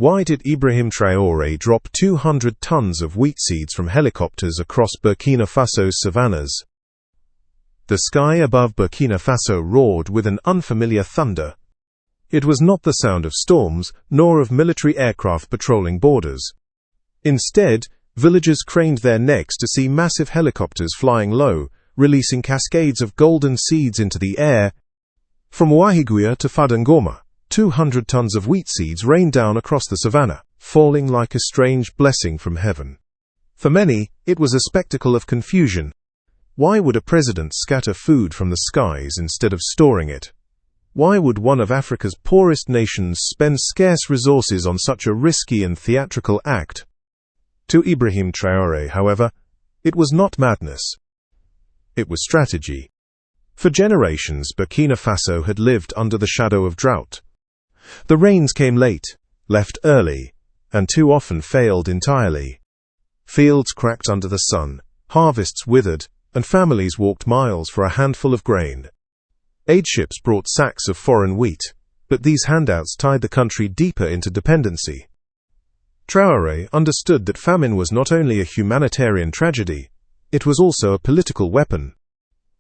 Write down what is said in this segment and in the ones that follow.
Why did Ibrahim Traoré drop 200 tons of wheat seeds from helicopters across Burkina Faso's savannahs? The sky above Burkina Faso roared with an unfamiliar thunder. It was not the sound of storms, nor of military aircraft patrolling borders. Instead, villagers craned their necks to see massive helicopters flying low, releasing cascades of golden seeds into the air. From Ouahigouya to Fadangoma, 200 tons of wheat seeds rained down across the savannah, falling like a strange blessing from heaven. For many, it was a spectacle of confusion. Why would a president scatter food from the skies instead of storing it? Why would one of Africa's poorest nations spend scarce resources on such a risky and theatrical act? To Ibrahim Traoré, however, it was not madness. It was strategy. For generations, Burkina Faso had lived under the shadow of drought. The rains came late, left early, and too often failed entirely. Fields cracked under the sun, harvests withered, and families walked miles for a handful of grain. Aid ships brought sacks of foreign wheat, but these handouts tied the country deeper into dependency. Traoré understood that famine was not only a humanitarian tragedy, it was also a political weapon.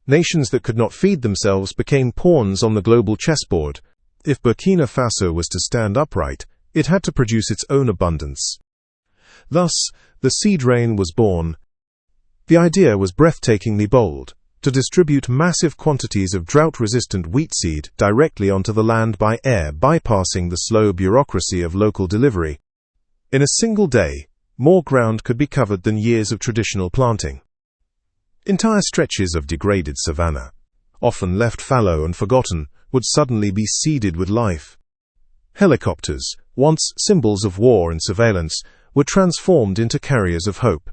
Nations that could not feed themselves became pawns on the global chessboard. If Burkina Faso was to stand upright, it had to produce its own abundance. Thus, the seed rain was born. The idea was breathtakingly bold: to distribute massive quantities of drought-resistant wheat seed directly onto the land by air, bypassing the slow bureaucracy of local delivery. In a single day, more ground could be covered than years of traditional planting. Entire stretches of degraded savanna, often left fallow and forgotten, would suddenly be seeded with life. Helicopters, once symbols of war and surveillance, were transformed into carriers of hope.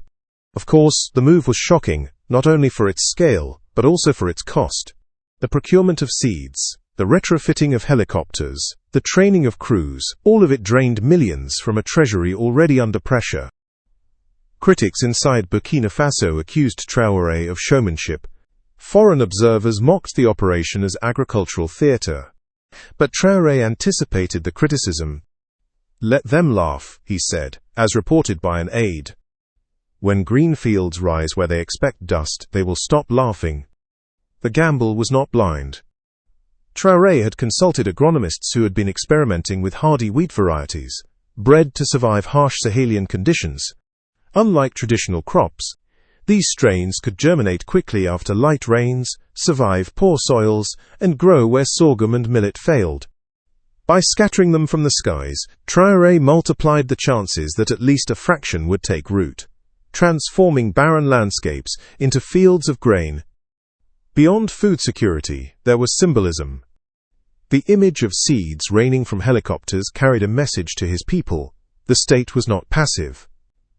Of course, the move was shocking, not only for its scale, but also for its cost. The procurement of seeds, the retrofitting of helicopters, the training of crews, all of it drained millions from a treasury already under pressure. Critics inside Burkina Faso accused Traoré of showmanship. Foreign observers mocked the operation as agricultural theatre. But Traoré anticipated the criticism. "Let them laugh," he said, as reported by an aide. "When green fields rise where they expect dust, they will stop laughing." The gamble was not blind. Traoré had consulted agronomists who had been experimenting with hardy wheat varieties, bred to survive harsh Sahelian conditions. Unlike traditional crops, these strains could germinate quickly after light rains, survive poor soils, and grow where sorghum and millet failed. By scattering them from the skies, Traoré multiplied the chances that at least a fraction would take root, transforming barren landscapes into fields of grain. Beyond food security, there was symbolism. The image of seeds raining from helicopters carried a message to his people. The state was not passive,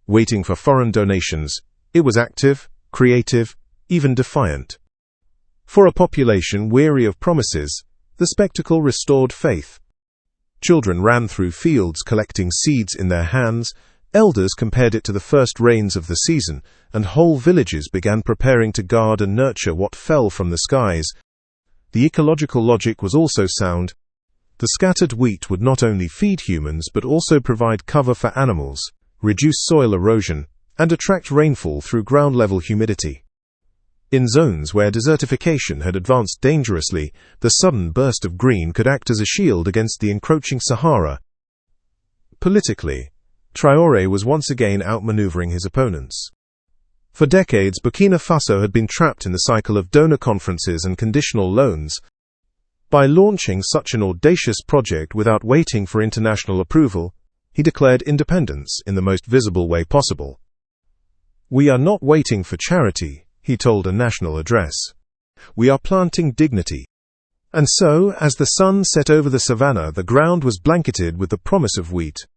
waiting for foreign donations. It was active, creative, even defiant. For a population weary of promises, the spectacle restored faith. Children ran through fields collecting seeds in their hands, elders compared it to the first rains of the season, and whole villages began preparing to guard and nurture what fell from the skies. The ecological logic was also sound. The scattered wheat would not only feed humans but also provide cover for animals, reduce soil erosion, and attract rainfall through ground-level humidity. In zones where desertification had advanced dangerously, the sudden burst of green could act as a shield against the encroaching Sahara. Politically, Traoré was once again outmaneuvering his opponents. For decades, Burkina Faso had been trapped in the cycle of donor conferences and conditional loans. By launching such an audacious project without waiting for international approval, he declared independence in the most visible way possible. "We are not waiting for charity," he told a national address. "We are planting dignity." And so, as the sun set over the savannah, the ground was blanketed with the promise of wheat.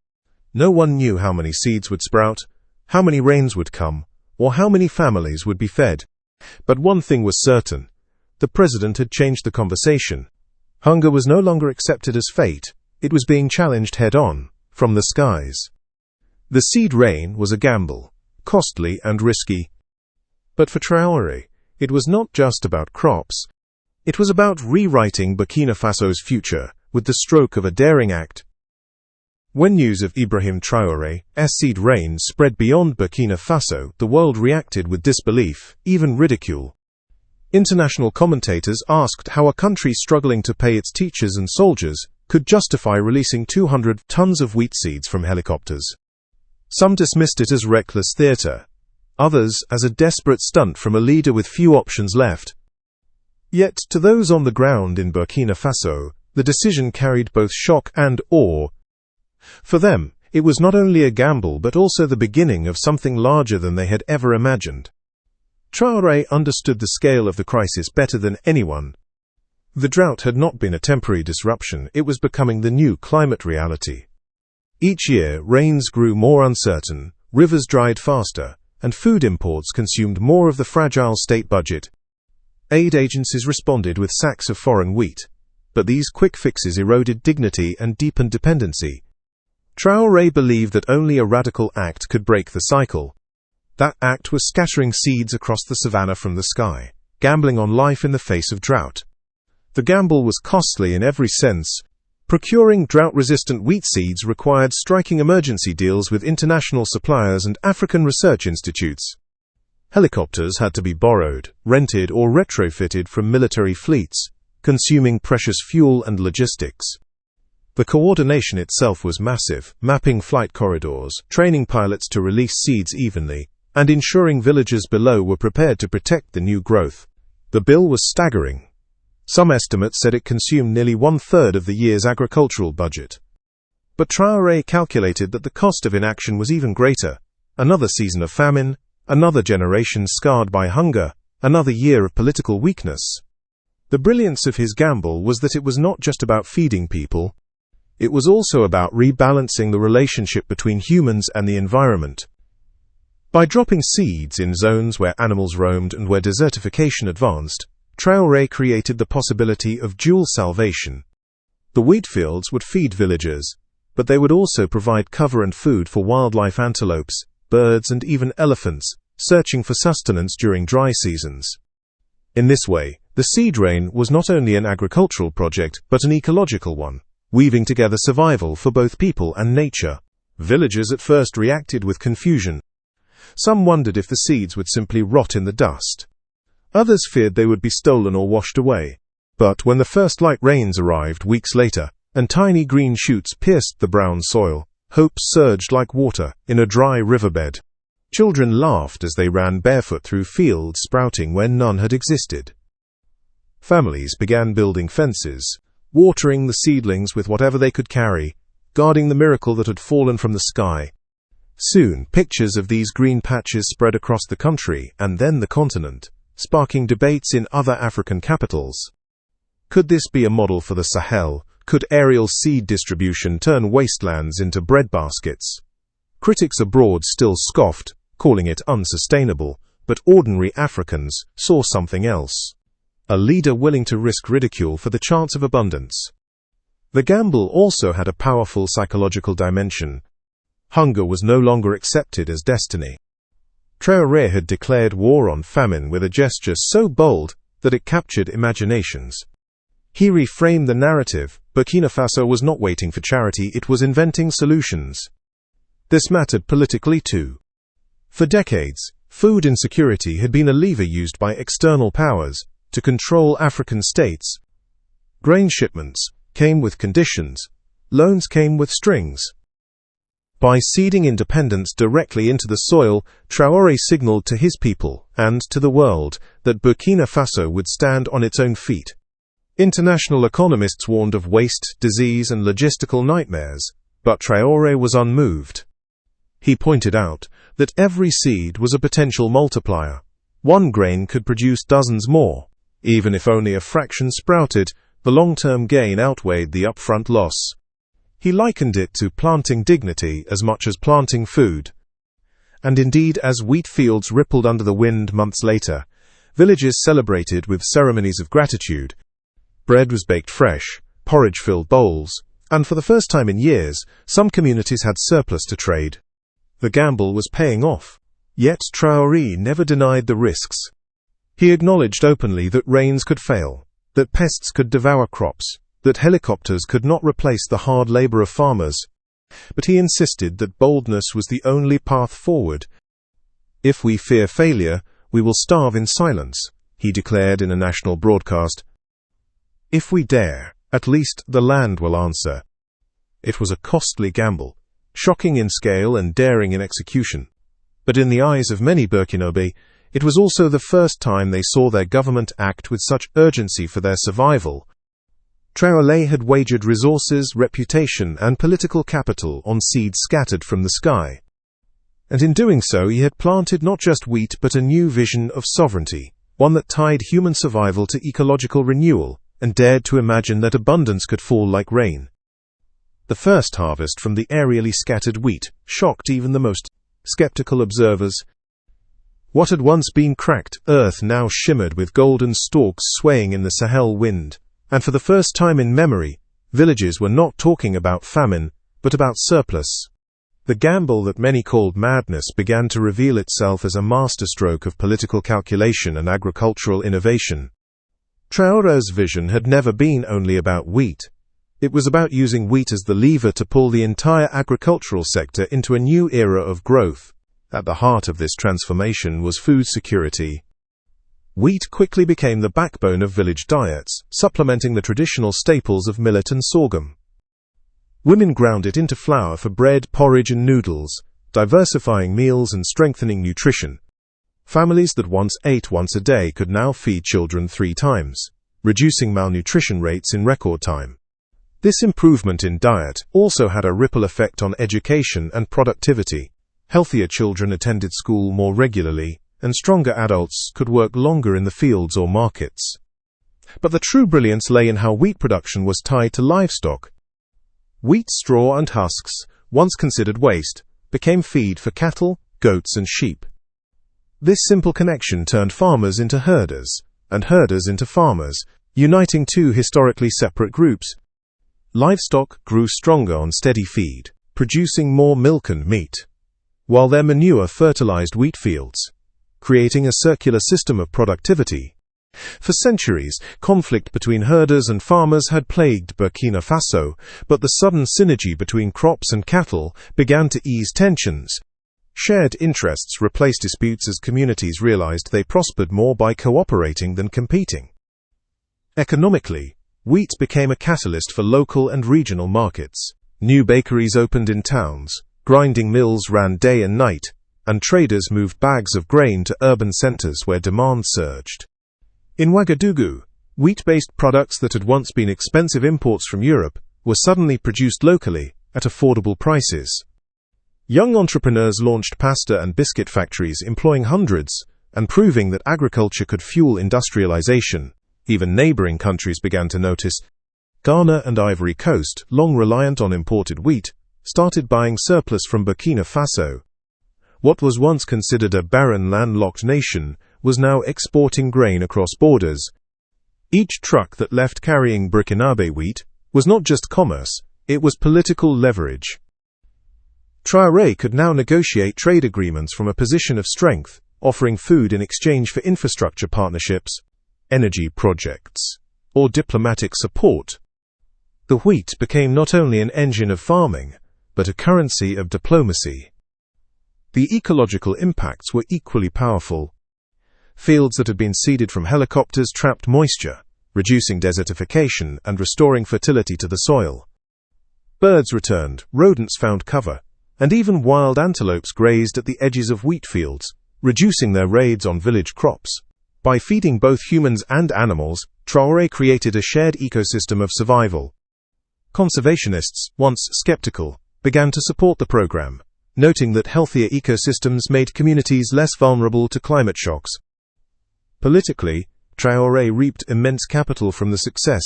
No one knew how many seeds would sprout, how many rains would come, or how many families would be fed. But one thing was certain: the president had changed the conversation. Hunger was no longer accepted as fate, it was being challenged head-on, from the skies. The seed rain was a gamble, costly and risky. But for Traoré, it was not just about crops. It was about rewriting Burkina Faso's future with the stroke of a daring act. When news of Ibrahim Traoré's seed rain spread beyond Burkina Faso, the world reacted with disbelief, even ridicule. International commentators asked how a country struggling to pay its teachers and soldiers could justify releasing 200 tons of wheat seeds from helicopters. Some dismissed it as reckless theater, others as a desperate stunt from a leader with few options left. Yet, to those on the ground in Burkina Faso, the decision carried both shock and awe. For them, it was not only a gamble but also the beginning of something larger than they had ever imagined. Traoré understood the scale of the crisis better than anyone. The drought had not been a temporary disruption, it was becoming the new climate reality. Each year, rains grew more uncertain, rivers dried faster, and food imports consumed more of the fragile state budget. Aid agencies responded with sacks of foreign wheat, but these quick fixes eroded dignity and deepened dependency. Traoré believed that only a radical act could break the cycle. That act was scattering seeds across the savannah from the sky, gambling on life in the face of drought. The gamble was costly in every sense. Procuring drought-resistant wheat seeds required striking emergency deals with international suppliers and African research institutes. Helicopters had to be borrowed, rented or retrofitted from military fleets, consuming precious fuel and logistics. The coordination itself was massive, mapping flight corridors, training pilots to release seeds evenly, and ensuring villagers below were prepared to protect the new growth. The bill was staggering. Some estimates said it consumed nearly one-third of the year's agricultural budget. But Traoré calculated that the cost of inaction was even greater. Another season of famine, another generation scarred by hunger, another year of political weakness. The brilliance of his gamble was that it was not just about feeding people. It was also about rebalancing the relationship between humans and the environment. By dropping seeds in zones where animals roamed and where desertification advanced, Traoré created the possibility of dual salvation. The wheat fields would feed villagers, but they would also provide cover and food for wildlife, antelopes, birds and even elephants, searching for sustenance during dry seasons. In this way, the seed rain was not only an agricultural project, but an ecological one, weaving together survival for both people and nature. Villagers at first reacted with confusion. Some wondered if the seeds would simply rot in the dust. Others feared they would be stolen or washed away. But when the first light rains arrived weeks later, and tiny green shoots pierced the brown soil, hope surged like water in a dry riverbed. Children laughed as they ran barefoot through fields sprouting where none had existed. Families began building fences, watering the seedlings with whatever they could carry, guarding the miracle that had fallen from the sky. Soon, pictures of these green patches spread across the country and then the continent, sparking debates in other African capitals. Could this be a model for the Sahel? Could aerial seed distribution turn wastelands into breadbaskets? Critics abroad still scoffed, calling it unsustainable, but ordinary Africans saw something else. A leader willing to risk ridicule for the chance of abundance. The gamble also had a powerful psychological dimension. Hunger was no longer accepted as destiny. Traoré had declared war on famine with a gesture so bold that it captured imaginations. He reframed the narrative. Burkina Faso was not waiting for charity, it was inventing solutions. This mattered politically too. For decades, food insecurity had been a lever used by external powers to control African states. Grain shipments came with conditions, loans came with strings. By seeding independence directly into the soil, Traoré signaled to his people, and to the world, that Burkina Faso would stand on its own feet. International economists warned of waste, disease and logistical nightmares, but Traoré was unmoved. He pointed out that every seed was a potential multiplier. One grain could produce dozens more. Even if only a fraction sprouted, the long-term gain outweighed the upfront loss. He likened it to planting dignity as much as planting food. And indeed, as wheat fields rippled under the wind months later, villages celebrated with ceremonies of gratitude. Bread was baked fresh, porridge filled bowls, and for the first time in years, some communities had surplus to trade. The gamble was paying off. Yet Traoré never denied the risks. He acknowledged openly that rains could fail, that pests could devour crops, that helicopters could not replace the hard labor of farmers. But he insisted that boldness was the only path forward. "If we fear failure, we will starve in silence," he declared in a national broadcast. "If we dare, at least the land will answer." It was a costly gamble, shocking in scale and daring in execution. But in the eyes of many Burkinabé, it was also the first time they saw their government act with such urgency for their survival. Traoré had wagered resources, reputation, and political capital on seeds scattered from the sky. And in doing so, he had planted not just wheat but a new vision of sovereignty, one that tied human survival to ecological renewal, and dared to imagine that abundance could fall like rain. The first harvest from the aerially scattered wheat shocked even the most skeptical observers. What had once been cracked earth now shimmered with golden stalks swaying in the Sahel wind, and for the first time in memory, villages were not talking about famine, but about surplus. The gamble that many called madness began to reveal itself as a masterstroke of political calculation and agricultural innovation. Traoré's vision had never been only about wheat. It was about using wheat as the lever to pull the entire agricultural sector into a new era of growth. At the heart of this transformation was food security. Wheat quickly became the backbone of village diets, supplementing the traditional staples of millet and sorghum. Women ground it into flour for bread, porridge, and noodles, diversifying meals and strengthening nutrition. Families that once ate once a day could now feed children 3 times, reducing malnutrition rates in record time. This improvement in diet also had a ripple effect on education and productivity. Healthier children attended school more regularly, and stronger adults could work longer in the fields or markets. But the true brilliance lay in how wheat production was tied to livestock. Wheat straw and husks, once considered waste, became feed for cattle, goats, and sheep. This simple connection turned farmers into herders, and herders into farmers, uniting 2 historically separate groups. Livestock grew stronger on steady feed, producing more milk and meat, while their manure fertilized wheat fields, creating a circular system of productivity. For centuries, conflict between herders and farmers had plagued Burkina Faso, but the sudden synergy between crops and cattle began to ease tensions. Shared interests replaced disputes as communities realized they prospered more by cooperating than competing. Economically, wheat became a catalyst for local and regional markets. New bakeries opened in towns, grinding mills ran day and night, and traders moved bags of grain to urban centers where demand surged. In Ouagadougou, wheat-based products that had once been expensive imports from Europe were suddenly produced locally at affordable prices. Young entrepreneurs launched pasta and biscuit factories employing hundreds and proving that agriculture could fuel industrialization. Even neighboring countries began to notice. Ghana and Ivory Coast, long reliant on imported wheat, started buying surplus from Burkina Faso. What was once considered a barren landlocked nation was now exporting grain across borders. Each truck that left carrying Burkinabé wheat was not just commerce, it was political leverage. Traoré could now negotiate trade agreements from a position of strength, offering food in exchange for infrastructure partnerships, energy projects, or diplomatic support. The wheat became not only an engine of farming, but a currency of diplomacy. The ecological impacts were equally powerful. Fields that had been seeded from helicopters trapped moisture, reducing desertification and restoring fertility to the soil. Birds returned, rodents found cover, and even wild antelopes grazed at the edges of wheat fields, reducing their raids on village crops. By feeding both humans and animals, Traoré created a shared ecosystem of survival. Conservationists, once skeptical, began to support the program, noting that healthier ecosystems made communities less vulnerable to climate shocks. Politically, Traoré reaped immense capital from the success.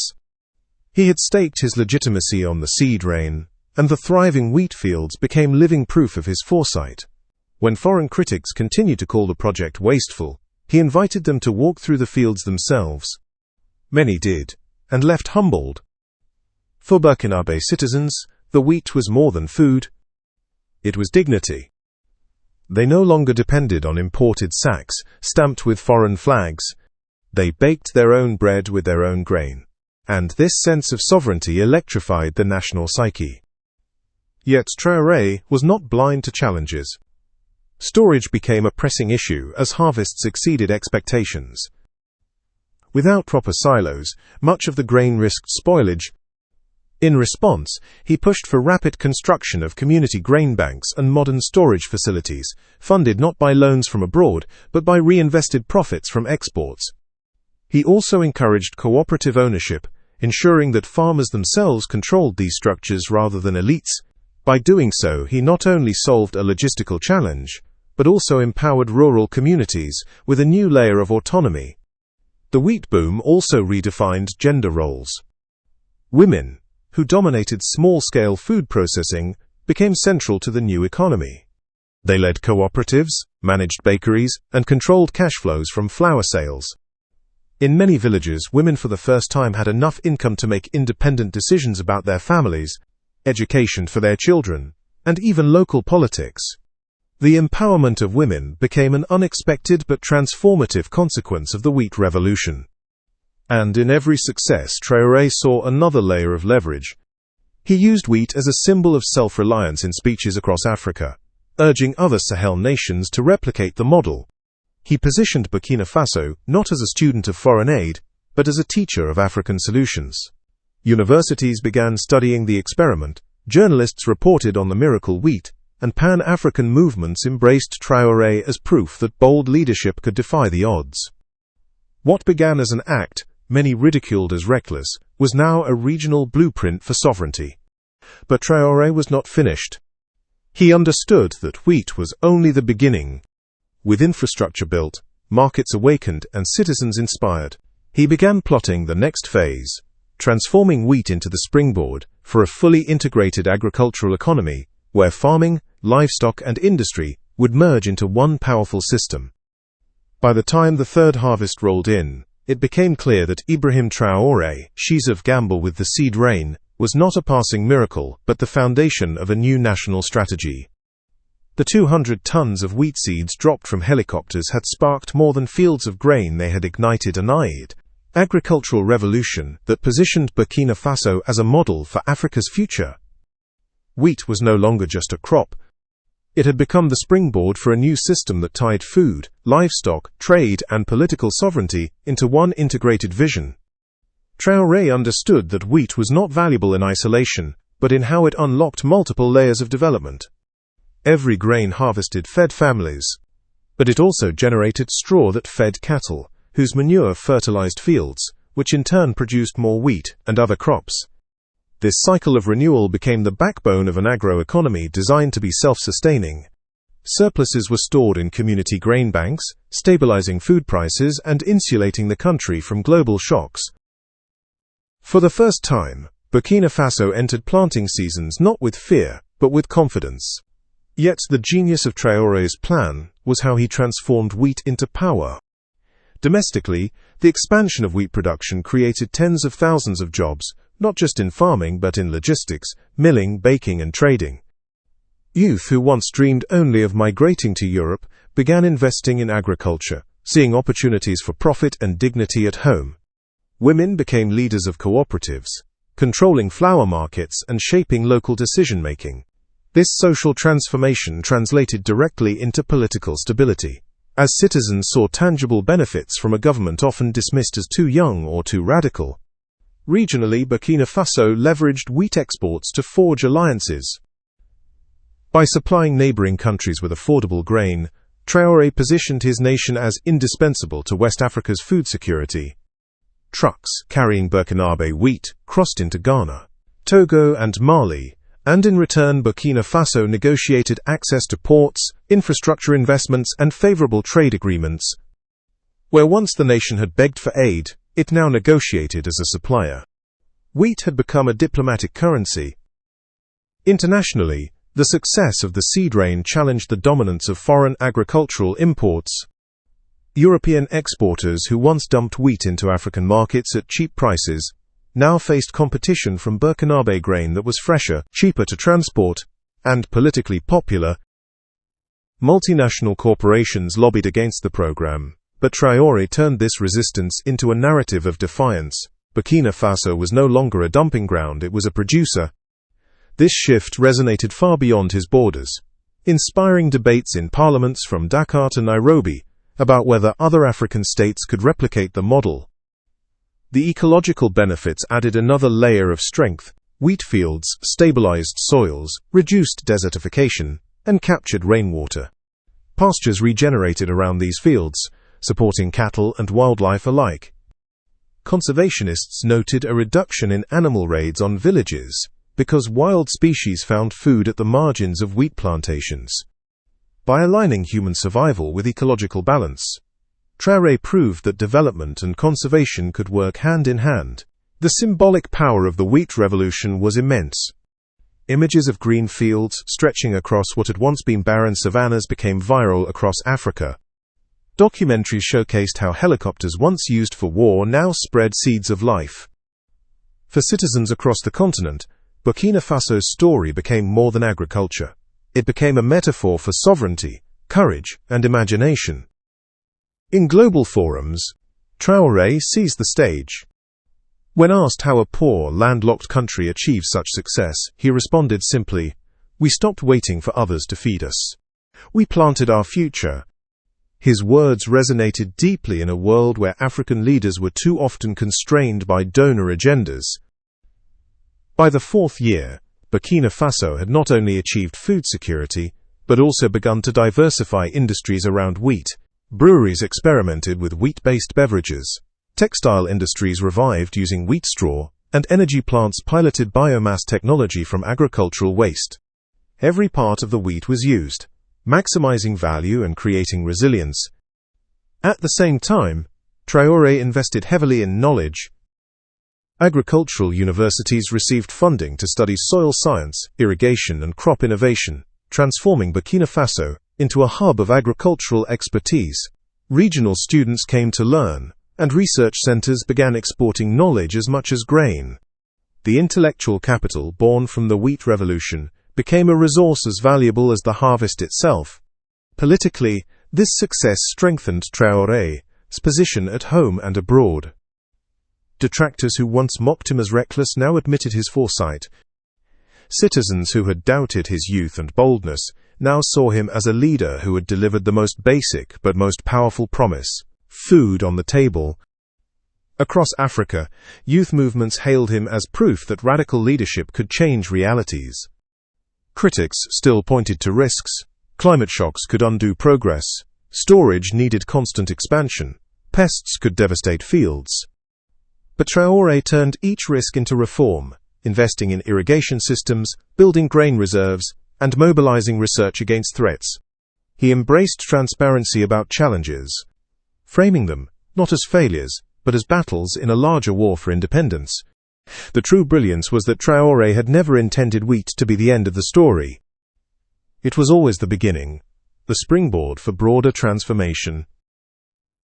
He had staked his legitimacy on the seed rain, and the thriving wheat fields became living proof of his foresight. When foreign critics continued to call the project wasteful, he invited them to walk through the fields themselves. Many did, and left humbled. For Burkinabé citizens, the wheat was more than food. It was dignity. They no longer depended on imported sacks, stamped with foreign flags. They baked their own bread with their own grain. And this sense of sovereignty electrified the national psyche. Yet Traoré was not blind to challenges. Storage became a pressing issue as harvests exceeded expectations. Without proper silos, much of the grain risked spoilage. In response, he pushed for rapid construction of community grain banks and modern storage facilities, funded not by loans from abroad, but by reinvested profits from exports. He also encouraged cooperative ownership, ensuring that farmers themselves controlled these structures rather than elites. By doing so, he not only solved a logistical challenge, but also empowered rural communities with a new layer of autonomy. The wheat boom also redefined gender roles. Women, who dominated small-scale food processing, became central to the new economy. They led cooperatives, managed bakeries, and controlled cash flows from flour sales. In many villages, women for the first time had enough income to make independent decisions about their families, education for their children, and even local politics. The empowerment of women became an unexpected but transformative consequence of the wheat revolution. And in every success, Traoré saw another layer of leverage. He used wheat as a symbol of self-reliance in speeches across Africa, urging other Sahel nations to replicate the model. He positioned Burkina Faso not as a student of foreign aid, but as a teacher of African solutions. Universities began studying the experiment, journalists reported on the miracle wheat, and Pan-African movements embraced Traoré as proof that bold leadership could defy the odds. What began as an act, many ridiculed as reckless, was now a regional blueprint for sovereignty. But Traoré was not finished. He understood that wheat was only the beginning. With infrastructure built, markets awakened, and citizens inspired, he began plotting the next phase, transforming wheat into the springboard for a fully integrated agricultural economy, where farming, livestock, and industry would merge into one powerful system. By the time the third harvest rolled in, it became clear that Ibrahim Traoré's gamble with the seed rain was not a passing miracle, but the foundation of a new national strategy. The 200 tons of wheat seeds dropped from helicopters had sparked more than fields of grain. They had ignited an agricultural revolution that positioned Burkina Faso as a model for Africa's future. Wheat was no longer just a crop. It had become the springboard for a new system that tied food, livestock, trade, and political sovereignty into one integrated vision. Traoré understood that wheat was not valuable in isolation, but in how it unlocked multiple layers of development. Every grain harvested fed families, but it also generated straw that fed cattle, whose manure fertilized fields, which in turn produced more wheat and other crops. This cycle of renewal became the backbone of an agroeconomy designed to be self-sustaining. Surpluses were stored in community grain banks, stabilizing food prices and insulating the country from global shocks. For the first time, Burkina Faso entered planting seasons not with fear, but with confidence. Yet the genius of Traoré's plan was how he transformed wheat into power. Domestically, the expansion of wheat production created tens of thousands of jobs, not just in farming but in logistics, milling, baking, and trading. Youth who once dreamed only of migrating to Europe began investing in agriculture, seeing opportunities for profit and dignity at home. Women became leaders of cooperatives, controlling flour markets and shaping local decision-making. This social transformation translated directly into political stability, as citizens saw tangible benefits from a government often dismissed as too young or too radical. Regionally, Burkina Faso leveraged wheat exports to forge alliances. By supplying neighboring countries with affordable grain, Traoré positioned his nation as indispensable to West Africa's food security. Trucks carrying Burkinabé wheat crossed into Ghana, Togo, and Mali, and in return Burkina Faso negotiated access to ports, infrastructure investments, and favorable trade agreements. Where once the nation had begged for aid, it now negotiated as a supplier. Wheat had become a diplomatic currency. Internationally, the success of the seed rain challenged the dominance of foreign agricultural imports. European exporters who once dumped wheat into African markets at cheap prices now faced competition from Burkinabé grain that was fresher, cheaper to transport, and politically popular. Multinational corporations lobbied against the program, but Traoré turned this resistance into a narrative of defiance. Burkina Faso was no longer a dumping ground, it was a producer. This shift resonated far beyond his borders, inspiring debates in parliaments from Dakar to Nairobi about whether other African states could replicate the model. The ecological benefits added another layer of strength. Wheat fields stabilized soils, reduced desertification, and captured rainwater. Pastures regenerated around these fields, supporting cattle and wildlife alike. Conservationists noted a reduction in animal raids on villages because wild species found food at the margins of wheat plantations. By aligning human survival with ecological balance, Traoré proved that development and conservation could work hand in hand. The symbolic power of the wheat revolution was immense. Images of green fields stretching across what had once been barren savannas became viral across Africa. Documentaries showcased how helicopters once used for war now spread seeds of life. For citizens across the continent, Burkina Faso's story became more than agriculture. It became a metaphor for sovereignty, courage, and imagination. In global forums, Traoré seized the stage. When asked how a poor, landlocked country achieved such success, he responded simply, "We stopped waiting for others to feed us. We planted our future." His words resonated deeply in a world where African leaders were too often constrained by donor agendas. By the fourth year, Burkina Faso had not only achieved food security, but also begun to diversify industries around wheat. Breweries experimented with wheat-based beverages. Textile industries revived using wheat straw, and energy plants piloted biomass technology from agricultural waste. Every part of the wheat was used, maximizing value and creating resilience. At the same time, Traoré invested heavily in knowledge. Agricultural universities received funding to study soil science, irrigation, and crop innovation, transforming Burkina Faso into a hub of agricultural expertise. Regional students came to learn, and research centers began exporting knowledge as much as grain. The intellectual capital born from the wheat revolution became a resource as valuable as the harvest itself. Politically, this success strengthened Traoré's position at home and abroad. Detractors who once mocked him as reckless now admitted his foresight. Citizens who had doubted his youth and boldness now saw him as a leader who had delivered the most basic but most powerful promise: food on the table. Across Africa, youth movements hailed him as proof that radical leadership could change realities. Critics still pointed to risks. Climate shocks could undo progress. Storage needed constant expansion. Pests could devastate fields. But Traoré turned each risk into reform, investing in irrigation systems, building grain reserves, and mobilizing research against threats. He embraced transparency about challenges, framing them not as failures, but as battles in a larger war for independence. The true brilliance was that Traoré had never intended wheat to be the end of the story. It was always the beginning, the springboard for broader transformation.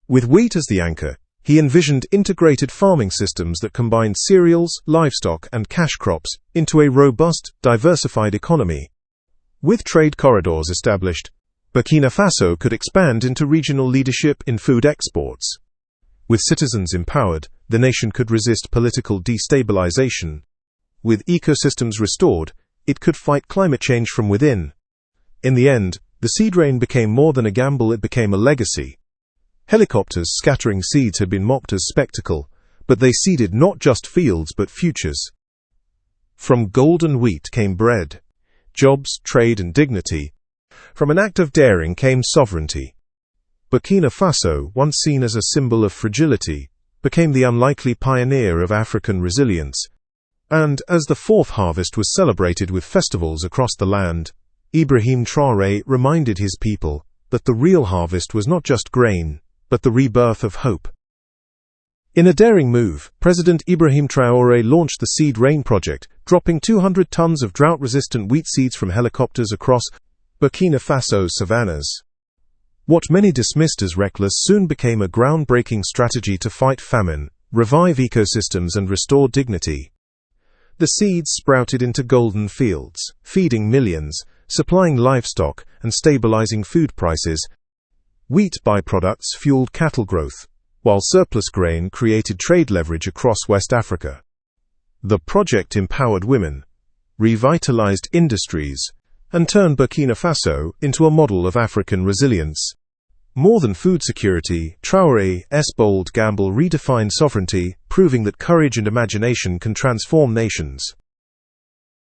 With wheat as the anchor, he envisioned integrated farming systems that combined cereals, livestock, and cash crops into a robust, diversified economy. With trade corridors established, Burkina Faso could expand into regional leadership in food exports. With citizens empowered, the nation could resist political destabilization. With ecosystems restored, it could fight climate change from within. In the end, the seed rain became more than a gamble, it became a legacy. Helicopters scattering seeds had been mocked as spectacle, but they seeded not just fields but futures. From golden wheat came bread, jobs, trade, and dignity. From an act of daring came sovereignty. Burkina Faso, once seen as a symbol of fragility, became the unlikely pioneer of African resilience. And, as the fourth harvest was celebrated with festivals across the land, Ibrahim Traoré reminded his people that the real harvest was not just grain, but the rebirth of hope. In a daring move, President Ibrahim Traoré launched the Seed Rain Project, dropping 200 tons of drought-resistant wheat seeds from helicopters across Burkina Faso savannas. What many dismissed as reckless soon became a groundbreaking strategy to fight famine, revive ecosystems, and restore dignity. The seeds sprouted into golden fields, feeding millions, supplying livestock, and stabilizing food prices. Wheat byproducts fueled cattle growth, while surplus grain created trade leverage across West Africa. The project empowered women, revitalized industries, and turned Burkina Faso into a model of African resilience. More than food security, Traoré's bold gamble redefined sovereignty, proving that courage and imagination can transform nations.